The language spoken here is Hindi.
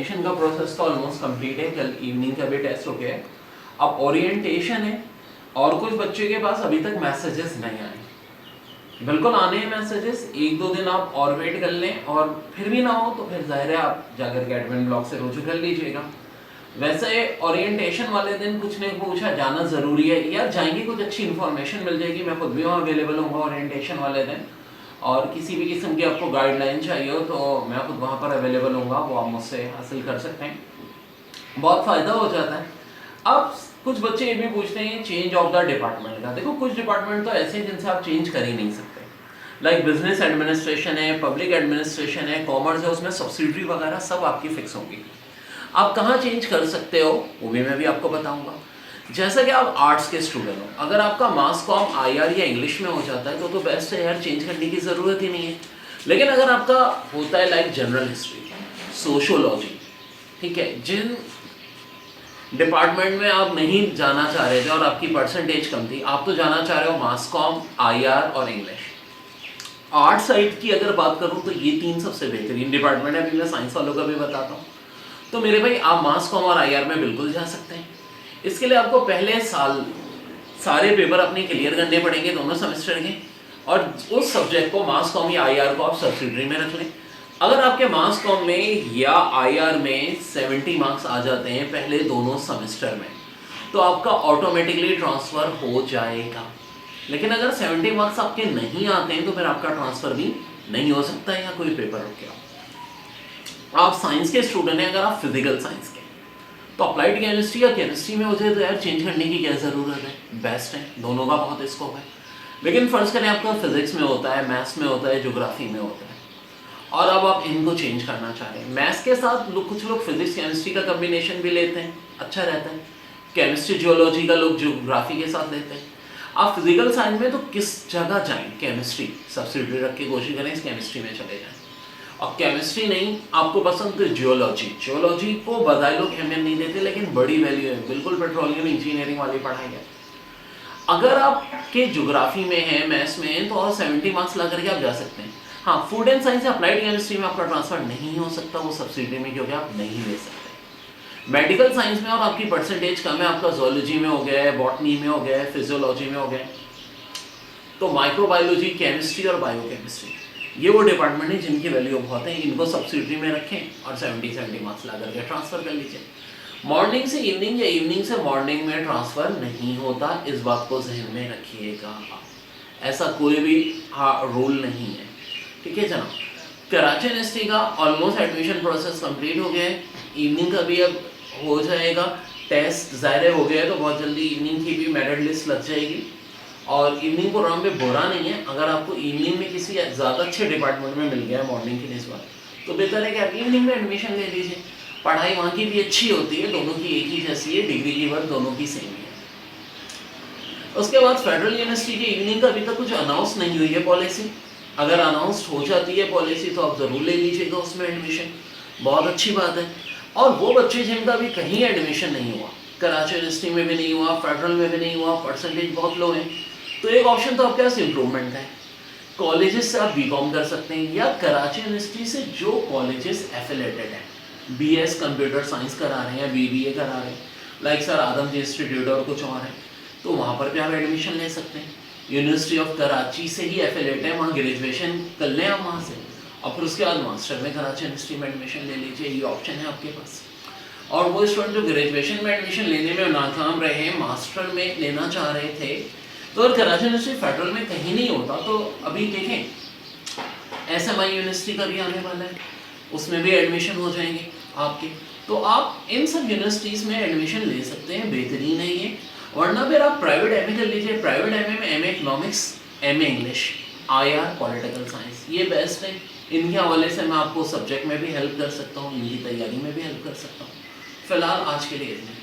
एडमिशन का प्रोसेस तो ऑलमोस्ट कंप्लीट है, कल इवनिंग का भी टेस्ट हो गया है। अब ओरिएंटेशन है और कुछ बच्चे के पास अभी तक मैसेजेस नहीं आए, बिल्कुल आने हैं मैसेजेस, 1-2 दिन आप और वेट कर लें, और फिर भी ना हो तो फिर जाहिर है आप जाकर के एडमिन ब्लॉक से रुजू कर लीजिएगा। वैसे ओरिएंटेशन वाले दिन कुछ ने पूछा जाना ज़रूरी है यार, जाएंगे कुछ अच्छी इन्फॉर्मेशन मिल जाएगी, मैं खुद भी वहाँ अवेलेबल हूँ ओरिएंटेशन वाले दिन, और किसी भी किस्म की आपको गाइडलाइन चाहिए हो तो मैं खुद वहाँ पर अवेलेबल हूँगा, वो आप मुझसे हासिल कर सकते हैं, बहुत फ़ायदा हो जाता है। अब कुछ बच्चे ये भी पूछते हैं चेंज ऑफ द डिपार्टमेंट का। देखो कुछ डिपार्टमेंट तो ऐसे हैं जिनसे आप चेंज कर ही नहीं सकते, लाइक बिजनेस एडमिनिस्ट्रेशन है, पब्लिक एडमिनिस्ट्रेशन है, कॉमर्स है, उसमें सब्सिडरी वगैरह सब आपकी फिक्स होंगी। आप कहाँ चेंज कर सकते हो वो भी मैं भी आपको बताऊंगा। जैसा कि आप आर्ट्स के स्टूडेंट हो, अगर आपका मास कॉम आईआर या इंग्लिश में हो जाता है तो बेस्ट है यार, चेंज करने की ज़रूरत ही नहीं है। लेकिन अगर आपका होता है लाइक जनरल हिस्ट्री, सोशोलॉजी, ठीक है, जिन डिपार्टमेंट में आप नहीं जाना चाह रहे थे और आपकी परसेंटेज कम थी, आप तो जाना चाह रहे हो मास कॉम, आईआर और इंग्लिश। आर्ट साइड की अगर बात करूं तो ये 3 सबसे बेहतरीन डिपार्टमेंट है। अभी मैं साइंस वालों का भी बताता हूँ। तो मेरे भाई आप मास कॉम और आईआर में बिल्कुल जा सकते हैं। इसके लिए आपको पहले साल सारे पेपर अपने क्लियर करने पड़ेंगे दोनों सेमेस्टर के, और उस सब्जेक्ट को मास कॉम या आईआर को आप सब्सिडरी में रख लें। अगर आपके मास कॉम में या आईआर में 70 मार्क्स आ जाते हैं पहले दोनों सेमेस्टर में, तो आपका ऑटोमेटिकली ट्रांसफ़र हो जाएगा। लेकिन अगर 70 मार्क्स आपके नहीं आते हैं तो फिर आपका ट्रांसफ़र भी नहीं हो सकता है या कोई पेपर रुक गया। आप साइंस के स्टूडेंट हैं, अगर आप फिजिकल साइंस के, तो अप्लाइड केमिस्ट्री या केमिस्ट्री में हो जाए तो यार चेंज करने की क्या ज़रूरत है, बेस्ट है, दोनों का बहुत स्कोप है। लेकिन फ़र्ज़ करें आपका फिजिक्स में होता है, मैथ्स में होता है, ज्योग्राफी में होता है, और अब आप इनको चेंज करना चाह रहे हैं। मैथ्स के साथ कुछ लोग फिजिक्स केमिस्ट्री का कम्बिनेशन भी लेते हैं, अच्छा रहता है। केमिस्ट्री जियोलॉजी का लोग ज्योग्राफी के साथ लेते हैं। आप फिजिकल साइंस में तो किस जगह जाएं, केमिस्ट्री सब्सिडरी रख के कोशिश करें इस केमिस्ट्री में चले जाएं। और केमिस्ट्री नहीं आपको पसंद तो जियोलॉजी को बजाय लोग अहमियत नहीं देते, लेकिन बड़ी वैल्यू है, बिल्कुल पेट्रोलियम इंजीनियरिंग वाली पढ़ाई है। अगर आपके ज्योग्राफी में है, मैथ्स में है, तो और 70 मार्क्स ला करके आप जा सकते हैं। हाँ, फूड एंड साइंस या अप्लाइड केमिस्ट्री में आपका ट्रांसफर नहीं हो सकता वो सब्सिडी में, क्योंकि आप नहीं ले सकते। मेडिकल साइंस में और आपकी परसेंटेज कम है, आपका जोलॉजी में हो गया है, बॉटनी में हो गया है, फिजियोलॉजी में हो गया है, तो माइक्रोबायोलॉजी, केमिस्ट्री और बायोकेमिस्ट्री ये वो डिपार्टमेंट है जिनकी वैल्यू बहुत है, इनको सब्सिडी में रखें और 70 मार्क्स ला करके ट्रांसफ़र कर लीजिए। मॉर्निंग से इवनिंग या इवनिंग से मॉर्निंग में ट्रांसफ़र नहीं होता, इस बात को जहन में रखिएगा। ऐसा कोई भी रूल नहीं है, ठीक है जनाब। कराची यूनिवर्सिटी का ऑलमोस्ट एडमिशन प्रोसेस कंप्लीट हो गया है, इवनिंग का भी अब हो जाएगा, टेस्ट ज़ाहिर हो गया है तो बहुत जल्दी इवनिंग की भी मेरिट लिस्ट लग जाएगी। और इवनिंग प्रोग्राम पे बुरा नहीं है, अगर आपको इवनिंग में किसी ज़्यादा अच्छे डिपार्टमेंट में मिल गया है मॉर्निंग की निस्बत, तो बेहतर है कि आप इवनिंग में एडमिशन ले लीजिए। पढ़ाई वहाँ की भी अच्छी होती है, दोनों की एक ही जैसी है, डिग्री की वर्क दोनों की सेम है। उसके बाद फेडरल यूनिवर्सिटी की इवनिंग का अभी तक कुछ अनाउंस नहीं हुई है पॉलिसी, अगर अनाउंस हो जाती है पॉलिसी तो आप ज़रूर ले लीजिएगा उसमें एडमिशन, बहुत अच्छी बात है। और वो बच्चे जिनका भी कहीं एडमिशन नहीं हुआ, कराची यूनिवर्सिटी में भी नहीं हुआ, फेडरल में भी नहीं हुआ, परसेंटेज बहुत लो है, तो एक ऑप्शन तो आपके पास इम्प्रूवमेंट है, कॉलेजेस से आप बीकॉम कर सकते हैं, या कराची यूनिवर्सिटी से जो कॉलेजेस एफिलेटेड हैं, बीएस कंप्यूटर साइंस करा रहे हैं या बीबीए करा रहे हैं, लाइक सर आदम जी इंस्टीट्यूट और कुछ और हैं, तो वहाँ पर भी आप एडमिशन ले सकते हैं। यूनिवर्सिटी ऑफ कराची से ही एफिलेट है, वहाँ ग्रेजुएशन कर लें आप वहाँ से, और फिर उसके बाद मास्टर में कराची यूनिवर्सिटी में एडमिशन ले लीजिए, ये ऑप्शन है आपके पास। और वो स्टूडेंट जो ग्रेजुएशन में एडमिशन लेने में नाकाम रहे, मास्टर में लेना चाह रहे थे, तो अगर कराची यूनिवर्सिटी फेडरल में कहीं नहीं होता तो अभी देखें एसएमआई यूनिवर्सिटी का भी आने वाला है, उसमें भी एडमिशन हो जाएंगे आपके, तो आप इन सब यूनिवर्सिटीज़ में एडमिशन ले सकते हैं, बेहतरीन है ये। वरना फिर आप प्राइवेट एमए कर लीजिए, प्राइवेट एमए में MA economics, MA English, IR political science, ये बेस्ट है। इनके हवाले से मैं आपको सब्जेक्ट में भी हेल्प कर सकता हूँ, इनकी तैयारी में भी हेल्प कर सकता हूँ। फिलहाल आज के लिए इतना।